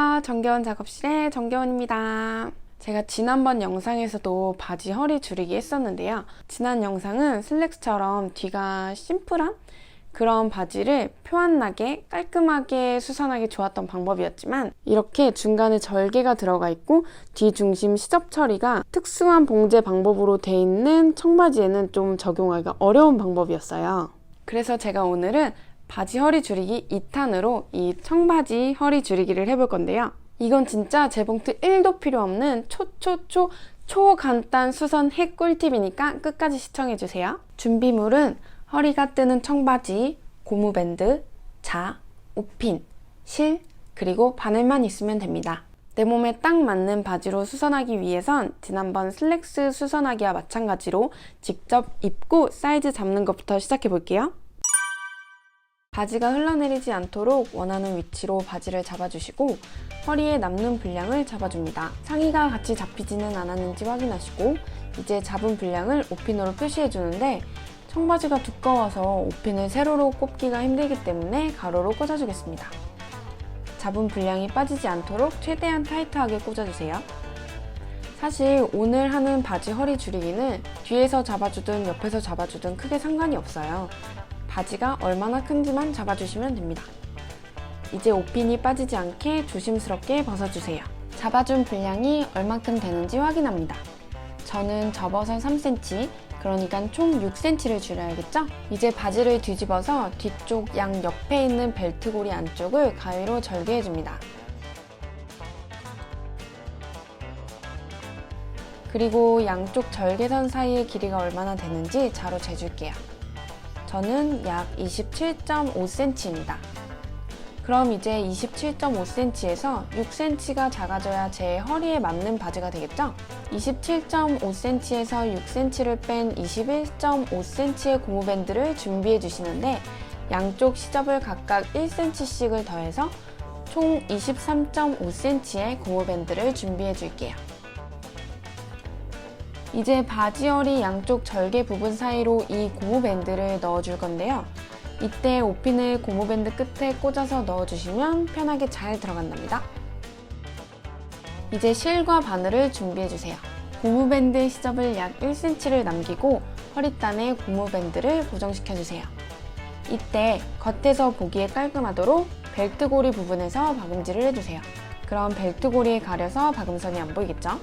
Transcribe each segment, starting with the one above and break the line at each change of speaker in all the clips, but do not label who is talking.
안녕하세요. 정겨운 작업실의 정겨운입니다. 제가 지난번 영상에서도 바지 허리 줄이기 했었는데요. 지난 영상은 슬랙스처럼 뒤가 심플한 그런 바지를 표 안 나게 깔끔하게 수선하기 좋았던 방법이었지만 이렇게 중간에 절개가 들어가 있고 뒤 중심 시접 처리가 특수한 봉제 방법으로 돼 있는 청바지에는 좀 적용하기가 어려운 방법이었어요. 그래서 제가 오늘은 바지 허리 줄이기 2탄으로 이 청바지 허리 줄이기를 해볼 건데요. 이건 진짜 재봉틀 1도 필요 없는 초간단 수선 핵 꿀팁이니까 끝까지 시청해주세요. 준비물은 허리가 뜨는 청바지, 고무밴드, 자, 옷핀, 실, 그리고 바늘만 있으면 됩니다. 내 몸에 딱 맞는 바지로 수선하기 위해선 지난번 슬랙스 수선하기와 마찬가지로 직접 입고 사이즈 잡는 것부터 시작해 볼게요. 바지가 흘러내리지 않도록 원하는 위치로 바지를 잡아주시고 허리에 남는 분량을 잡아줍니다. 상의가 같이 잡히지는 않았는지 확인하시고 이제 잡은 분량을 옷핀으로 표시해주는데 청바지가 두꺼워서 옷핀을 세로로 꼽기가 힘들기 때문에 가로로 꽂아주겠습니다. 잡은 분량이 빠지지 않도록 최대한 타이트하게 꽂아주세요. 사실 오늘 하는 바지 허리 줄이기는 뒤에서 잡아주든 옆에서 잡아주든 크게 상관이 없어요. 바지가 얼마나 큰지만 잡아주시면 됩니다. 이제 옷핀이 빠지지 않게 조심스럽게 벗어주세요. 잡아준 분량이 얼만큼 되는지 확인합니다. 저는 접어서 3cm, 그러니까 총 6cm를 줄여야겠죠? 이제 바지를 뒤집어서 뒤쪽 양 옆에 있는 벨트고리 안쪽을 가위로 절개해줍니다. 그리고 양쪽 절개선 사이의 길이가 얼마나 되는지 자로 재줄게요. 저는 약 27.5cm입니다. 그럼 이제 27.5cm에서 6cm가 작아져야 제 허리에 맞는 바지가 되겠죠? 27.5cm에서 6cm를 뺀 21.5cm의 고무밴드를 준비해 주시는데 양쪽 시접을 각각 1cm씩을 더해서 총 23.5cm의 고무밴드를 준비해 줄게요. 이제 바지 허리 양쪽 절개 부분 사이로 이 고무밴드를 넣어줄 건데요. 이때 옷핀을 고무밴드 끝에 꽂아서 넣어주시면 편하게 잘 들어간답니다. 이제 실과 바늘을 준비해주세요. 고무밴드 시접을 약 1cm를 남기고 허리단에 고무밴드를 고정시켜주세요. 이때 겉에서 보기에 깔끔하도록 벨트고리 부분에서 박음질을 해주세요. 그럼 벨트고리에 가려서 박음선이 안 보이겠죠?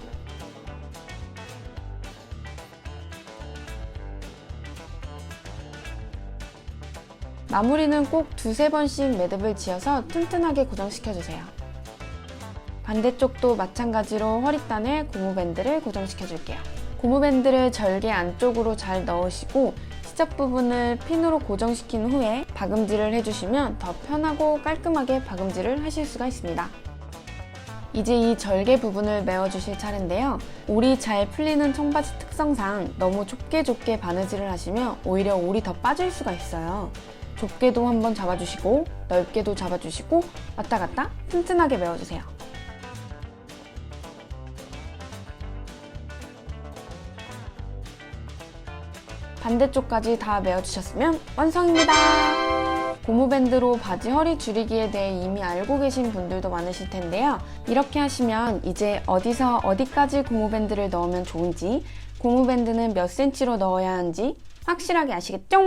마무리는 꼭 두세 번씩 매듭을 지어서 튼튼하게 고정시켜주세요. 반대쪽도 마찬가지로 허리단에 고무밴드를 고정시켜줄게요. 고무밴드를 절개 안쪽으로 잘 넣으시고 시접 부분을 핀으로 고정시킨 후에 박음질을 해주시면 더 편하고 깔끔하게 박음질을 하실 수가 있습니다. 이제 이 절개 부분을 메워주실 차례인데요. 올이 잘 풀리는 청바지 특성상 너무 좁게 바느질을 하시면 오히려 올이 더 빠질 수가 있어요. 좁게도 한번 잡아주시고 넓게도 잡아주시고 왔다 갔다 튼튼하게 메워주세요. 반대쪽까지 다 메워주셨으면 완성입니다. 고무밴드로 바지 허리 줄이기에 대해 이미 알고 계신 분들도 많으실 텐데요. 이렇게 하시면 이제 어디서 어디까지 고무밴드를 넣으면 좋은지, 고무밴드는 몇 cm로 넣어야 하는지 확실하게 아시겠죠?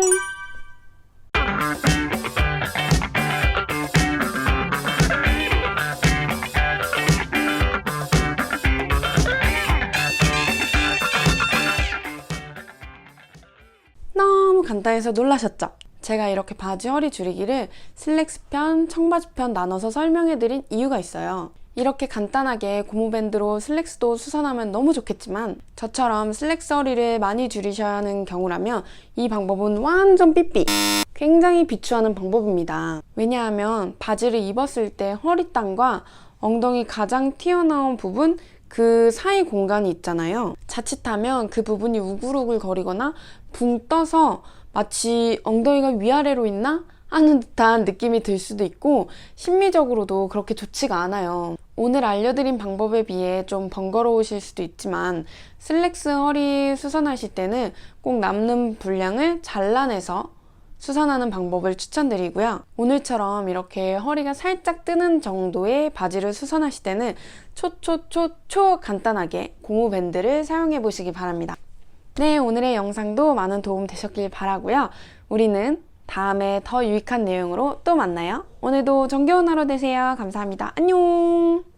너무 간단해서 놀라셨죠? 제가 이렇게 바지 허리 줄이기를 슬랙스 편, 청바지 편 나눠서 설명해드린 이유가 있어요. 이렇게 간단하게 고무밴드로 슬랙스도 수선하면 너무 좋겠지만 저처럼 슬랙스 허리를 많이 줄이셔야 하는 경우라면 이 방법은 완전 삐삐! 굉장히 비추하는 방법입니다. 왜냐하면 바지를 입었을 때 허리단과 엉덩이 가장 튀어나온 부분 그 사이 공간이 있잖아요. 자칫하면 그 부분이 우글우글 거리거나 붕 떠서 마치 엉덩이가 위아래로 있나? 하는 듯한 느낌이 들 수도 있고 심미적으로도 그렇게 좋지가 않아요. 오늘 알려드린 방법에 비해 좀 번거로우실 수도 있지만 슬랙스 허리 수선하실 때는 꼭 남는 분량을 잘라내서 수선하는 방법을 추천드리고요. 오늘처럼 이렇게 허리가 살짝 뜨는 정도의 바지를 수선하실 때는 초 간단하게 고무 밴드를 사용해 보시기 바랍니다. 네, 오늘의 영상도 많은 도움 되셨길 바라고요. 우리는 다음에 더 유익한 내용으로 또 만나요. 오늘도 정겨운 하루 되세요. 감사합니다. 안녕!